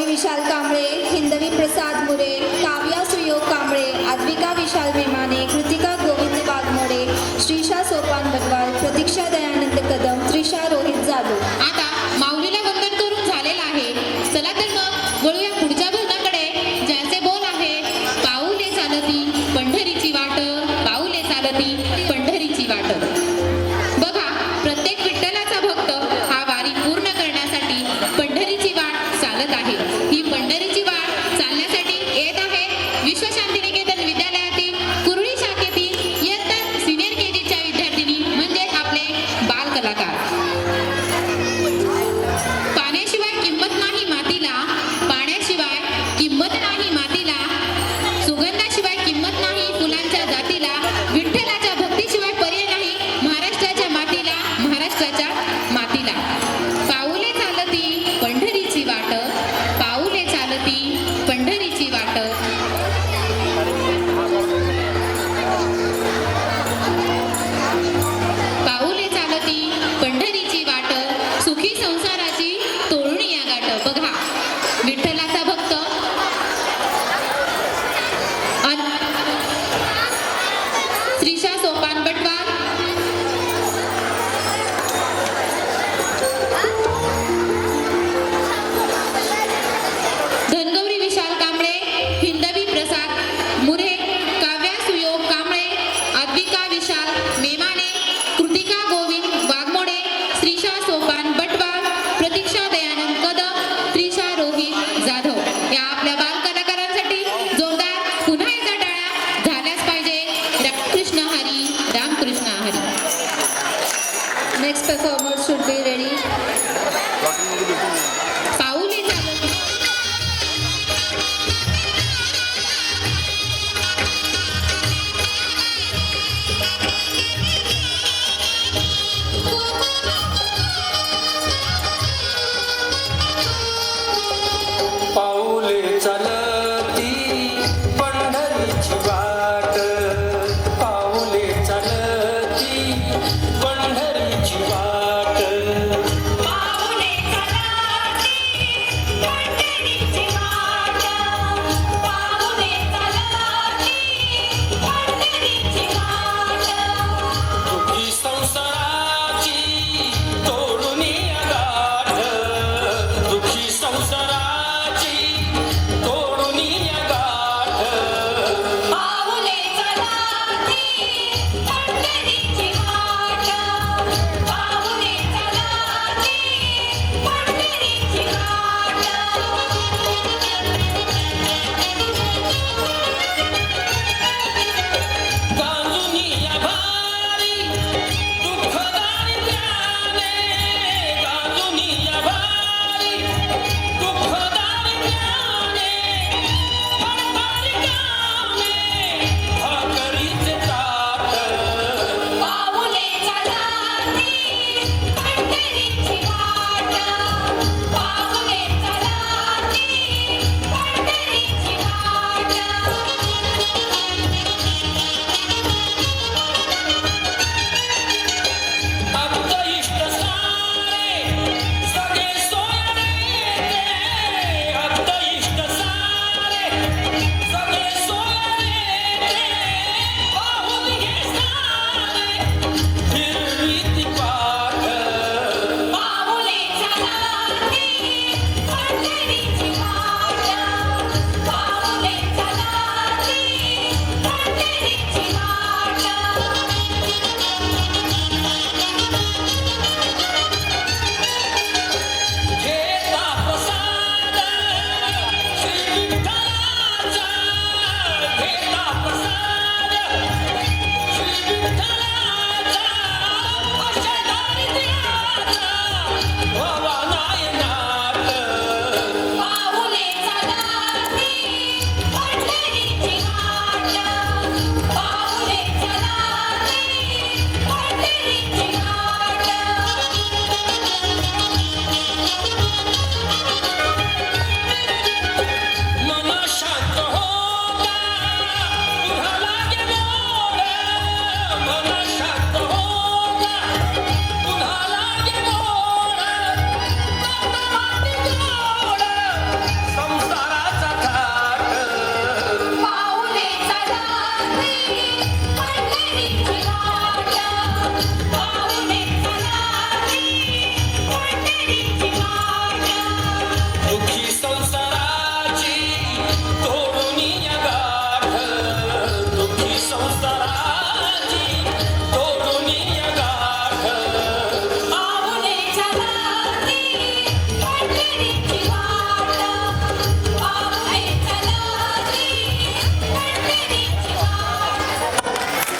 विशाल कांबळे, हिंदवी प्रसाद मुरे, काव्या सुयोग कांबळे, आद्विका विशाल मेमाने, कृतिका गोविंद वाघमोडे, श्रीशा सोपान बटवाल, प्रतीक्षा दयानंद कदम, त्रिशा रोहित जाधव. आता माऊलीला वंदन करून झालेलं आहे. चला तर मग वळूया पुढच्या भजनाकडे, ज्याचे बोल आहे पाऊले चालती पंढरीची वाट, पाऊले चालती पंढरीची वाट. बघा, प्रत्येक विठ्ठलाचा भक्त हा वारी पूर्ण करण्यासाठी पंढरीची वाट चालत आहे. ही पंढरीची वाट चालण्यासाठी येत आहे विश्वशांतिनिकेतन विद्यालयातील कुरळी शाखेतील इयत्ता सिनियर केजीच्या विद्यार्थिनी म्हणजे आपले बाल कलाकार. पाण्याशिवाय किंमत नाही मातीला, पाण्याशिवाय किंमत नाही मातीला, सुगंधाशिवाय किंमत नाही फुलांच्या जातीला, विठ्ठलाच्या भक्तीशिवाय पर्याय नाही महाराष्ट्राच्या मातीला, महाराष्ट्राच्या मातीला. पाऊले चालती पंढरीची वाट, पाऊले चालती पंढरीची वाट. पाऊले चालती पंढरीची वाट, सुखी संसाराची तोडणी या गाठ. बघा, विठ्ठलाचा भक्त त्रिशा सोपान बटवाल, धनगौरी विशाल कांबळे, हिंदवी प्रसाद मुरे, काव्या सुयोग कांबळे, आद्विका विशाल मेमाने, कृतिका गोविंद वाघमोडे, श्रीशा सोपान बटवाल, प्रतीक्षा दयानंद कदम, त्रिशा रोहित जाधव या आपल्या बाल कलाकारांसाठी जोरदार पुन्हा एकदा टाळ्या झाल्याच पाहिजे. Ramakrishna Hari, Ramakrishna Hari. Next performer should be ready. पाऊले चालती पाऊले चालती पंढरीची वाट, पाऊले चालती पंढरीची वाट. पाऊले चालती पंढरीची वाट, पाऊले चालती पंढरीची वाट. दुःखी संसाराची तोडुनी गाठ, दुःखी संसाराची तोडुनी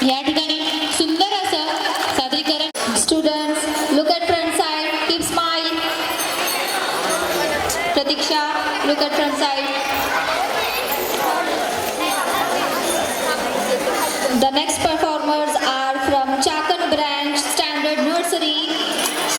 या ठिकाणी सुंदर असं सादरीकरण. Students, look at front side. Keep smile. Pratiksha, look at front side. The next